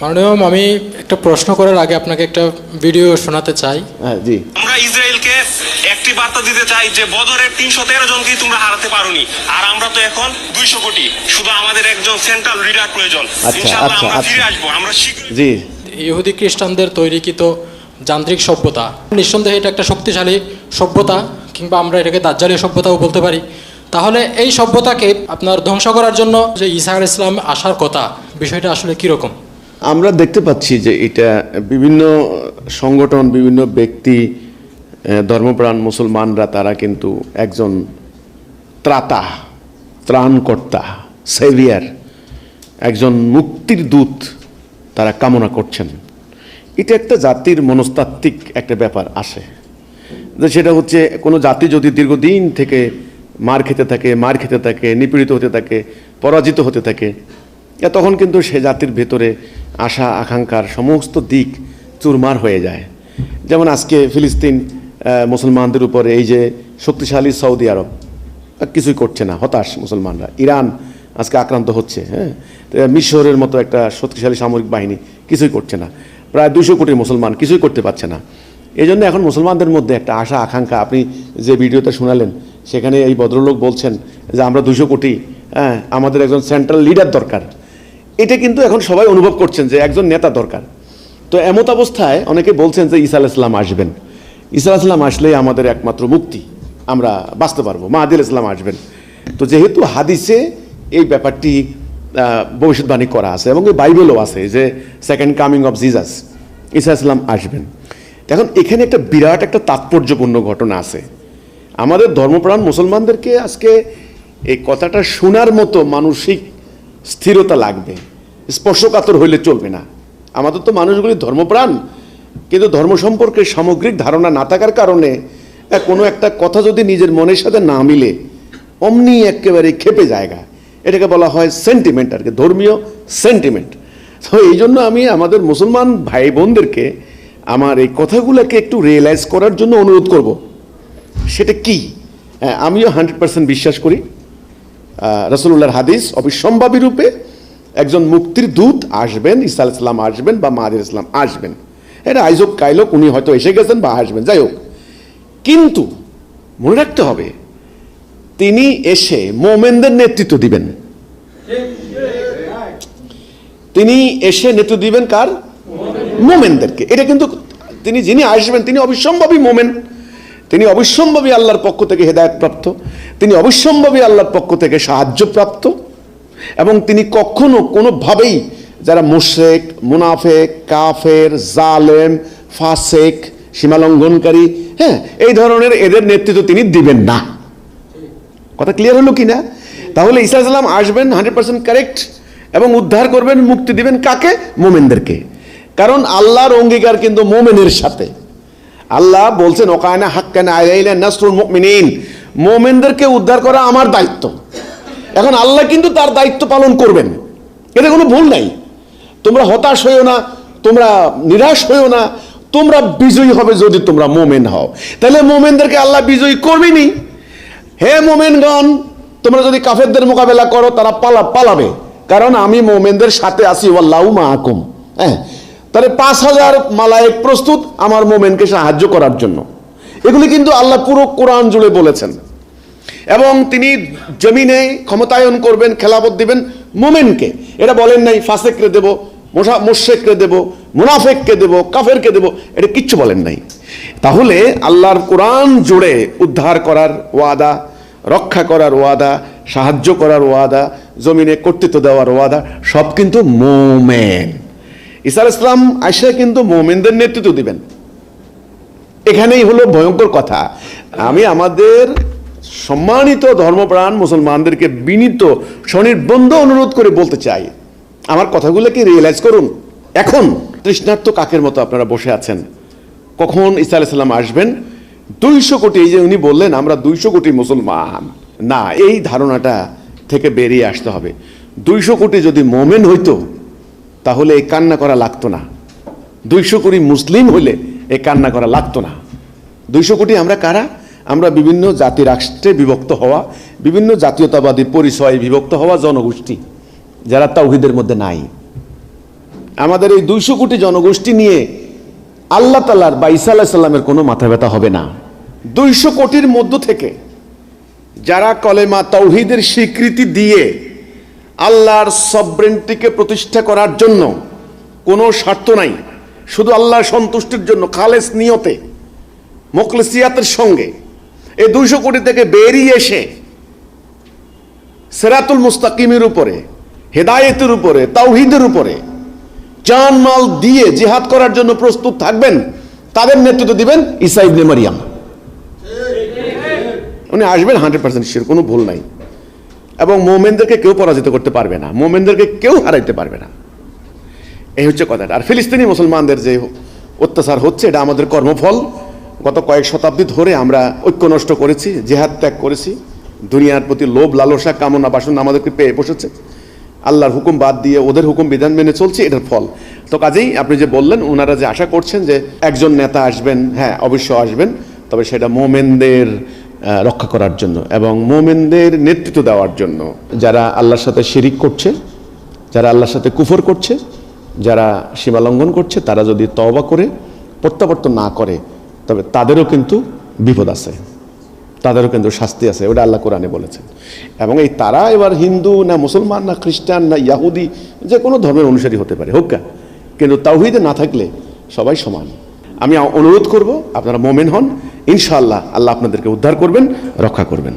মাননীয়, আমি একটা প্রশ্ন করার আগে আপনাকে একটা ভিডিও শোনাতে চাই। হ্যাঁ জি। আমরা ইসরায়েলকে একটি বার্তা দিতে চাই যে বদরের 313 জনকেই তোমরা হারাতে পারোনি, আর আমরা তো এখন 200 কোটি। শুধু আমাদের একজন সেন্ট্রাল লিডার প্রয়োজন। ইনশাআল্লাহ আমরা ফিরে আসবো। আমরা জি। ইহুদি খ্রিস্টানদের তৈরিকৃত যান্ত্রিক সভ্যতা, নিঃসন্দেহে এটা একটা শক্তিশালী সভ্যতা, কিংবা আমরা এটাকে দাজ্জালীয় সভ্যতাও বলতে পারি। তাহলে এই সভ্যতাকে আপনার ধ্বংস করার জন্য যে ঈসা আলাইহিস সালাম আসার কথা, বিষয়টা আসলে কীরকম? আমরা দেখতে পাচ্ছি যে এটা বিভিন্ন সংগঠন, বিভিন্ন ব্যক্তি, ধর্মপ্রাণ মুসলমানরা তারা কিন্তু একজন ত্রাতা, ত্রাণকর্তা, সেভিয়ার, একজন মুক্তির দূত তারা কামনা করছেন। এটা একটা জাতির মনস্তাত্ত্বিক একটা ব্যাপার আসে, যে সেটা হচ্ছে কোনো জাতি যদি দীর্ঘদিন থেকে মার খেতে থাকে, নিপীড়িত হতে থাকে, পরাজিত হতে থাকে, তখন কিন্তু সে জাতির ভেতরে আশা আকাঙ্ক্ষার সমস্ত দিক চুরমার হয়ে যায়। যেমন আজকে ফিলিস্তিন মুসলমানদের উপরে এই যে শক্তিশালী সৌদি আরব কিছুই করছে না, হতাশ মুসলমানরা। ইরান আজকে আক্রান্ত হচ্ছে, হ্যাঁ, মিশরের মতো একটা শক্তিশালী সামরিক বাহিনী কিছুই করছে না। প্রায় 200 কোটি মুসলমান কিছুই করতে পারছে না। এই জন্য এখন মুসলমানদের মধ্যে একটা আশা আকাঙ্ক্ষা, আপনি যে ভিডিওটা শোনালেন সেখানে এই ভদ্রলোক বলছেন যে আমরা 200 কোটি, হ্যাঁ, আমাদের একজন সেন্ট্রাল লিডার দরকার। এটা কিন্তু এখন সবাই অনুভব করছেন যে একজন নেতা দরকার। তো এমত অবস্থায় অনেকে বলছেন যে ঈসা আলাইহিস সালাম আসবেন, ঈসা আলাইহিস সালাম আসলেই আমাদের একমাত্র মুক্তি, আমরা বাঁচতে পারবো, মাহদী আলাইহিস সালাম আসবেন। তো যেহেতু হাদিসে এই ব্যাপারটি ভবিষ্যৎবাণী করা আছে এবং এই বাইবেলও আছে যে সেকেন্ড কামিং অফ জিজাস, ঈসা আলাইহিস সালাম আসবেন। এখন এখানে একটা বিরাট একটা তাৎপর্যপূর্ণ ঘটনা আছে। আমাদের ধর্মপ্রাণ মুসলমানদেরকে আজকে এই কথাটা শোনার মতো মানসিক স্থিরতা লাগবে, স্পর্শকাতর হইলে চলবে না। আমাদের তো মানুষগুলি ধর্মপ্রাণ, কিন্তু ধর্ম সম্পর্কে সামগ্রিক ধারণা না থাকার কারণে কোনো একটা কথা যদি নিজের মনের সাথে না মিলে অমনি একেবারে খেপে জায়গা, এটাকে বলা হয় সেন্টিমেন্ট, আর কি ধর্মীয় সেন্টিমেন্ট। তো এই জন্য আমি আমাদের মুসলমান ভাই বোনদেরকে আমার এই কথাগুলোকে একটু রিয়েলাইজ করার জন্য অনুরোধ করব। সেটা কি? আমিও 100% বিশ্বাস করি রাসূলুল্লাহর হাদিস অবিসম্ভাবী রূপে একজন মুক্তির দূত আসবেন, ঈসা আলাইহিস সালাম আসবেন বা মাহদী আলাইহিস সালাম আসবেন। এটা আইজক কাইলক, উনি হয়তো এসে গেছেন বা আসবেন, যাই হোক। কিন্তু মনে রাখতে হবে তিনি এসে মোমেনদের নেতৃত্ব দিবেন। তিনি এসে নেতৃত্ব দিবেন কার? মোমেনদেরকে। এটা কিন্তু তিনি যিনি আসবেন তিনি অবিসম্ভাবী মোমেন, তিনি অবিসম্ভাবী আল্লাহর পক্ষ থেকে হেদায়েত প্রাপ্ত, তিনি অবিসম্ভাবী আল্লাহর পক্ষ থেকে সাহায্য প্রাপ্ত, এবং তিনি কখনো কোনোভাবেই যারা মুশরিক, মুনাফেক, কাফের, জালেম, ফাসেক, সীমালঙ্ঘনকারী, হ্যাঁ, এই ধরনের এদের নেতৃত্ব তিনি দিবেন না। কথা ক্লিয়ার হলো কি না? তাহলে ঈসা আলাইহিস সালাম আসবেন 100% কারেক্ট, এবং উদ্ধার করবেন, মুক্তি দিবেন কাকে? মোমেনদেরকে। কারণ আল্লাহর অঙ্গীকার কিন্তু মোমেনের সাথে। আল্লাহ বলছেন ওকায়না হাক্কানা আলাইনা নাসরুল মুমিনিন, মোমেনদেরকে উদ্ধার করা আমার দায়িত্ব। এখন আল্লাহ কিন্তু তার দায়িত্ব পালন করবেন, এতে কোনো ভুল নাই। তোমরা হতাশ হইও না, তোমরা নিরাশ হইও না, তোমরা বিজয়ী হবে যদি তোমরা মোমেন হও। তাহলে মোমেনদেরকে আল্লাহ বিজয়ী করবেনই। হে মোমেনগণ, তোমরা যদি কাফেরদের মোকাবেলা করো তারা পালাবে, কারণ আমি মোমেনদের সাথে আছি, ওয়াল্লাহু মাআকুম। হ্যাঁ, তাহলে 5000 মালায়েক প্রস্তুত আমার মোমেনকে সাহায্য করার জন্য। এগুলি কিন্তু আল্লাহ পুরো কোরআন জুড়ে বলেছেন। এবং তিনি জমিনে ক্ষমতায়ন করবেন, খেলাফত দিবেন মোমেনকে। এটা বলেন নাই ফাসেকরে দেব, মুশরিকরে দেব, মুনাফেককে দেব, কাফেরকে দেব, এটা কিচ্ছু বলেন নাই। তাহলে আল্লাহর কোরআন জুড়ে উদ্ধার করার ওয়াদা, রক্ষা করার ওয়াদা, সাহায্য করার ওয়াদা, জমিনে কর্তৃত্ব দেওয়ার ওয়াদা, সব কিন্তু মোমেন। ঈসা আলাইহিস সালাম আইসা কিন্তু মোমেনদের নেতৃত্ব দিবেন। এখানেই হলো ভয়ঙ্কর কথা। আমি আমাদের সম্মানিত ধর্মপ্রাণ মুসলমানদেরকে বিনীত স্বনির্বন্ধ অনুরোধ করে বলতে চাই, আমার কথাগুলোকে রিয়েলাইজ করুন। এখন তৃষ্ণার্ত কাকের মতো আপনারা বসে আছেন, কখন ঈসা আলাইহিস সালাম আসবেন? 200 কোটি, এই যে উনি বললেন আমরা 200 কোটি মুসলমান, না, এই ধারণাটা থেকে বেরিয়ে আসতে হবে। 200 কোটি যদি মোমেন হইতো তাহলে এই কান্না করা লাগতো না। 200 কোটি মুসলিম হইলে এই কান্না করা লাগতো না। 200 কোটি আমরা কারা? আমরা বিভিন্ন জাতি রাষ্ট্রে বিভক্ত হওয়া, বিভিন্ন জাতীয়তাবাদী পরিচয়ে বিভক্ত হওয়া জনগোষ্ঠী, যারা তাওহীদের মধ্যে নাই। আমাদের এই 200 কোটি জনগোষ্ঠী নিয়ে আল্লাহ তাআলার বা ঈসা আলাইহিস সালামের কোনো মাথা ব্যথা হবে না। 200 কোটির মধ্য থেকে যারা কলেমা তাওহীদের স্বীকৃতি দিয়ে আল্লাহর সবরেন্টিকে প্রতিষ্ঠা করার জন্য কোনো স্বার্থ নাই, শুধু আল্লাহর সন্তুষ্টির জন্য খালেস নিয়তে মুখলিসিয়াতের সঙ্গে এই 200 কোটি থেকে বেরিয়ে এসে সিরাতুল মুস্তাকিমের উপরে, হেদায়েতের উপরে, তাওহীদের উপরে জান মাল দিয়ে জিহাদ করার জন্য প্রস্তুত থাকবেন, তাদের নেতৃত্ব দিবেন ঈসা ইবনে মারিয়াম। উনি আসবেন 100% শিওর, কোনো ভুল নাই। এবং মুমিনদেরকে কেউ পরাজিত করতে পারবে না, মুমিনদেরকে কেউ হারাইতে পারবে না। এই হচ্ছে কথাটা। আর ফিলিস্তিনি মুসলমানদের যে অত্যাচার হচ্ছে, এটা আমাদের কর্মফল। গত কয়েক শতাব্দী ধরে আমরা ঐক্য নষ্ট করেছি, জিহাদ ত্যাগ করেছি, দুনিয়ার প্রতি লোভ লালসা কামনা বাসনা আমাদেরকে পেয়ে বসেছে, আল্লাহর হুকুম বাদ দিয়ে ওদের হুকুম বিধান মেনে চলছে, এটার ফল। তো কাজেই আপনি যে বললেন, ওনারা যে আশা করছেন যে একজন নেতা আসবেন, হ্যাঁ অবশ্যই আসবেন, তবে সেটা মোমেনদের রক্ষা করার জন্য এবং মোমেনদের নেতৃত্ব দেওয়ার জন্য। যারা আল্লাহর সাথে শিরিক করছে, যারা আল্লাহর সাথে কুফর করছে, যারা সীমা লঙ্ঘন করছে, তারা যদি তওবা করে প্রত্যাবর্তন না করে, তবে তাদেরও কিন্তু বিপদ আছে, তাদেরও কিন্তু শাস্তি আছে, ওটা আল্লাহ কোরআনে বলেছেন। এবং এই তারা এবার হিন্দু না মুসলমান না খ্রিস্টান না ইয়াহুদি, যে কোনো ধর্মের অনুসারী হতে পারে, হোক, কিন্তু তাওহীদে না থাকলে সবাই সমান। আমি অনুরোধ করব, আপনারা মোমেন হন, ইনশাআল্লাহ আল্লাহ আপনাদেরকে উদ্ধার করবেন, রক্ষা করবেন।